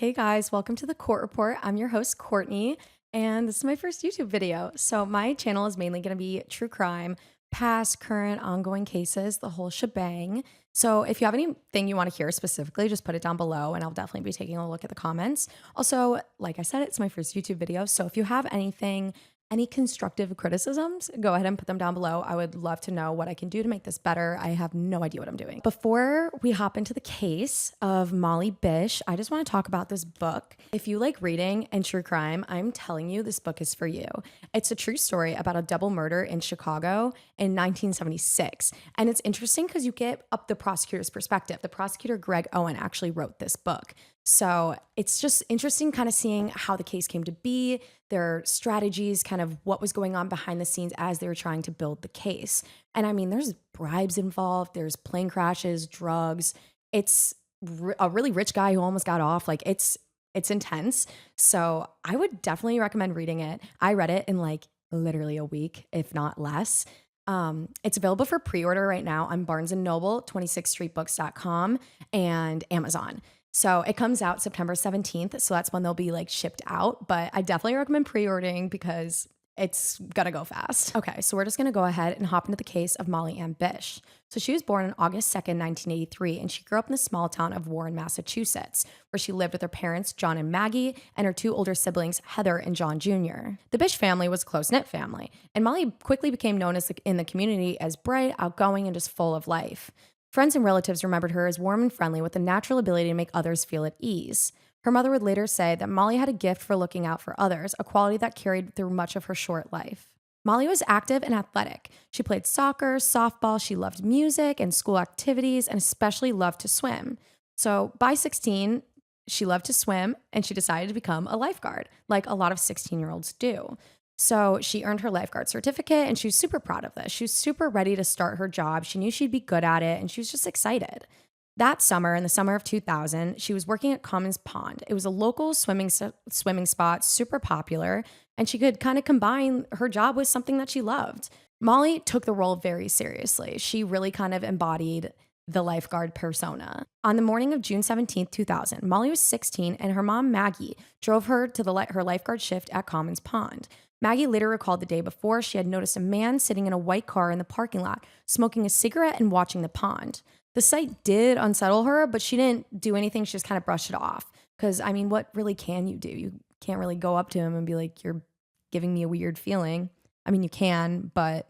Hey guys, welcome to the Court Report. I'm your host, Courtney, and this is my first YouTube video. So, my channel is mainly going to be true crime, past, current, ongoing cases, the whole shebang. So, if you have anything you want to hear specifically, just put it down below and I'll definitely be taking a look at the comments. Also, like I said, it's my first YouTube video. So, if you have any constructive criticisms, go ahead and put them down below. I would love to know what I can do to make this better. I have no idea what I'm doing. Before we hop into the case of Molly Bish, I just want to talk about this book. If you like reading and true crime, I'm telling you, this book is for you. It's a true story about a double murder in Chicago in 1976. And it's interesting because you get up the prosecutor's perspective. The prosecutor, Greg Owen, actually wrote this book. So it's just interesting kind of seeing how the case came to be, their strategies, kind of what was going on behind the scenes as they were trying to build the case. And I mean, there's bribes involved, there's plane crashes, drugs. It's a really rich guy who almost got off. Like it's intense. So I would definitely recommend reading it. I read it in like literally a week, if not less. It's available for pre-order right now on Barnes & Noble, 26streetbooks.com, and Amazon. So it comes out September 17th. So that's when they'll be like shipped out. But I definitely recommend pre-ordering because it's gonna go fast. Okay, so we're just gonna go ahead and hop into the case of Molly Ann Bish. So she was born on August 2nd, 1983, and she grew up in the small town of Warren, Massachusetts, where she lived with her parents, John and Maggie, and her two older siblings, Heather and John Jr. The Bish family was a close-knit family, and Molly quickly became known in the community as bright, outgoing, and just full of life. Friends and relatives remembered her as warm and friendly with a natural ability to make others feel at ease. Her mother would later say that Molly had a gift for looking out for others, a quality that carried through much of her short life. Molly was active and athletic. She played soccer, softball, she loved music and school activities, and especially loved to swim. So by 16, she loved to swim and she decided to become a lifeguard, like a lot of 16-year-olds do. So she earned her lifeguard certificate and she was super proud of this. She was super ready to start her job. She knew she'd be good at it and she was just excited. That summer, in the summer of 2000, she was working at Commons Pond. It was a local swimming spot, super popular, and she could kind of combine her job with something that she loved. Molly took the role very seriously. She really kind of embodied the lifeguard persona. On the morning of June 17th, 2000, Molly was 16 and her mom, Maggie, drove her to her lifeguard shift at Commons Pond. Maggie later recalled the day before she had noticed a man sitting in a white car in the parking lot, smoking a cigarette and watching the pond. The sight did unsettle her, but she didn't do anything. She just kind of brushed it off. Because, I mean, what really can you do? You can't really go up to him and be like, you're giving me a weird feeling. I mean, you can, but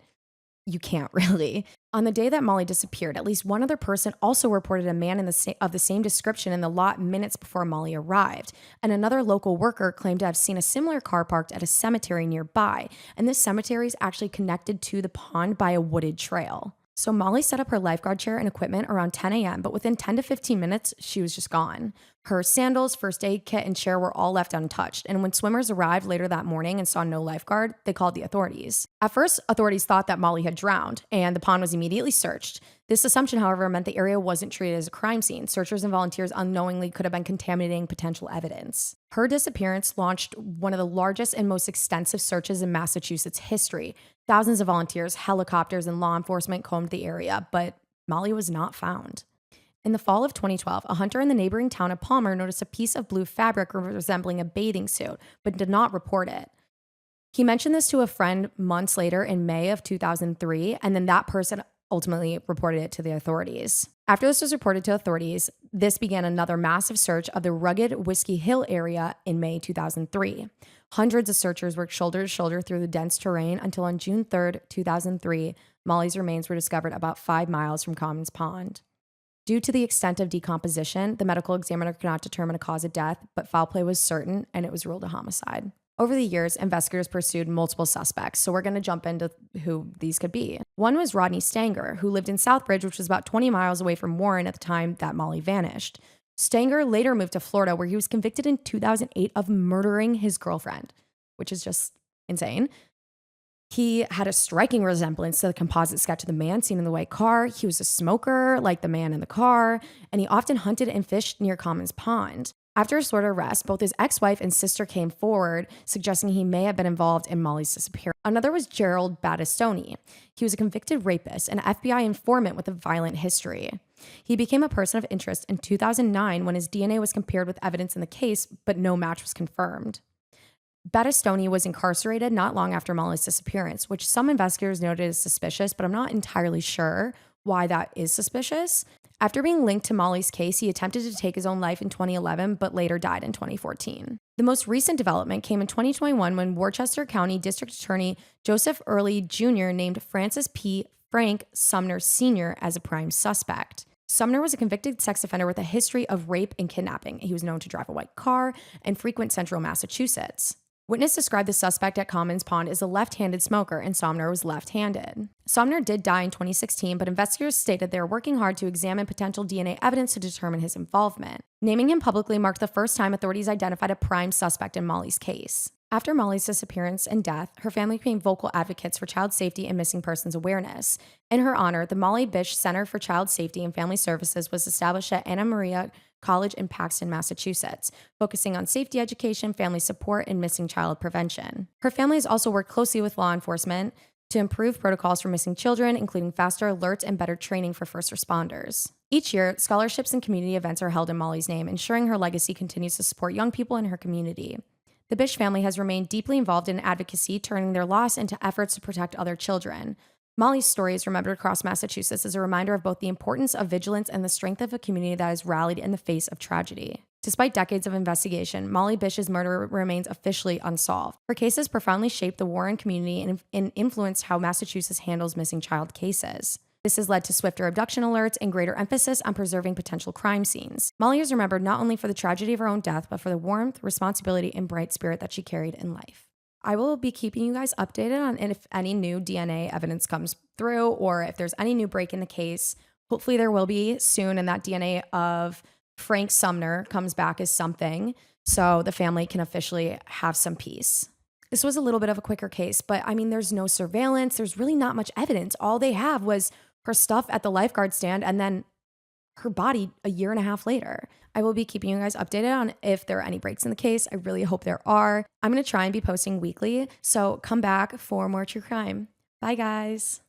you can't really. On the day that Molly disappeared, at least one other person also reported a man of the same description in the lot minutes before Molly arrived. And another local worker claimed to have seen a similar car parked at a cemetery nearby. And this cemetery is actually connected to the pond by a wooded trail. So Molly set up her lifeguard chair and equipment around 10 a.m., but within 10 to 15 minutes, she was just gone. Her sandals, first aid kit, and chair were all left untouched, and when swimmers arrived later that morning and saw no lifeguard, they called the authorities. At first, authorities thought that Molly had drowned, and the pond was immediately searched. This assumption, however, meant the area wasn't treated as a crime scene. Searchers and volunteers unknowingly could have been contaminating potential evidence. Her disappearance launched one of the largest and most extensive searches in Massachusetts history. Thousands of volunteers, helicopters, and law enforcement combed the area, but Molly was not found. In the fall of 2012, a hunter in the neighboring town of Palmer noticed a piece of blue fabric resembling a bathing suit, but did not report it. He mentioned this to a friend months later in May of 2003, and then that person ultimately reported it to the authorities. After this was reported to authorities, this began another massive search of the rugged Whiskey Hill area in May 2003. Hundreds of searchers worked shoulder to shoulder through the dense terrain until on June 3rd, 2003, Molly's remains were discovered about 5 miles from Commons Pond. Due to the extent of decomposition, the medical examiner could not determine a cause of death, but foul play was certain and it was ruled a homicide. Over the years, investigators pursued multiple suspects, so we're going to jump into who these could be. One was Rodney Stanger, who lived in Southbridge, which was about 20 miles away from Warren at the time that Molly vanished. Stanger later moved to Florida, where he was convicted in 2008 of murdering his girlfriend, which is just insane. He had a striking resemblance to the composite sketch of the man seen in the white car. He was a smoker, like the man in the car, and he often hunted and fished near Commons Pond. After his Florida arrest, both his ex-wife and sister came forward, suggesting he may have been involved in Molly's disappearance. Another was Gerald Battistoni. He was a convicted rapist, an FBI informant with a violent history. He became a person of interest in 2009 when his DNA was compared with evidence in the case, but no match was confirmed. Battistoni was incarcerated not long after Molly's disappearance, which some investigators noted as suspicious, but I'm not entirely sure why that is suspicious. After being linked to Molly's case, he attempted to take his own life in 2011, but later died in 2014. The most recent development came in 2021 when Worcester County District Attorney Joseph Early Jr. named Francis P. Frank Sumner Sr. as a prime suspect. Sumner was a convicted sex offender with a history of rape and kidnapping. He was known to drive a white car and frequent central Massachusetts. Witness described the suspect at Commons Pond as a left-handed smoker, and Sumner was left-handed. Sumner did die in 2016, but investigators stated they are working hard to examine potential DNA evidence to determine his involvement. Naming him publicly marked the first time authorities identified a prime suspect in Molly's case. After Molly's disappearance and death, her family became vocal advocates for child safety and missing persons awareness. In her honor, the Molly Bish Center for Child Safety and Family Services was established at Anna Maria College in Paxton, Massachusetts, focusing on safety education, family support, and missing child prevention. Her family has also worked closely with law enforcement to improve protocols for missing children, including faster alerts and better training for first responders. Each year, scholarships and community events are held in Molly's name, ensuring her legacy continues to support young people in her community. The Bish family has remained deeply involved in advocacy, turning their loss into efforts to protect other children. Molly's story is remembered across Massachusetts as a reminder of both the importance of vigilance and the strength of a community that has rallied in the face of tragedy. Despite decades of investigation, Molly Bish's murder remains officially unsolved. Her cases profoundly shaped the Warren community and influenced how Massachusetts handles missing child cases. This has led to swifter abduction alerts and greater emphasis on preserving potential crime scenes. Molly is remembered not only for the tragedy of her own death, but for the warmth, responsibility, and bright spirit that she carried in life. I will be keeping you guys updated on if any new DNA evidence comes through or if there's any new break in the case. Hopefully there will be soon, and that DNA of Frank Sumner comes back as something so the family can officially have some peace. This was a little bit of a quicker case, but I mean, there's no surveillance. There's really not much evidence. All they have was her stuff at the lifeguard stand and then her body a year and a half later. I will be keeping you guys updated on if there are any breaks in the case. I really hope there are. I'm going to try and be posting weekly, so come back for more true crime. Bye, guys.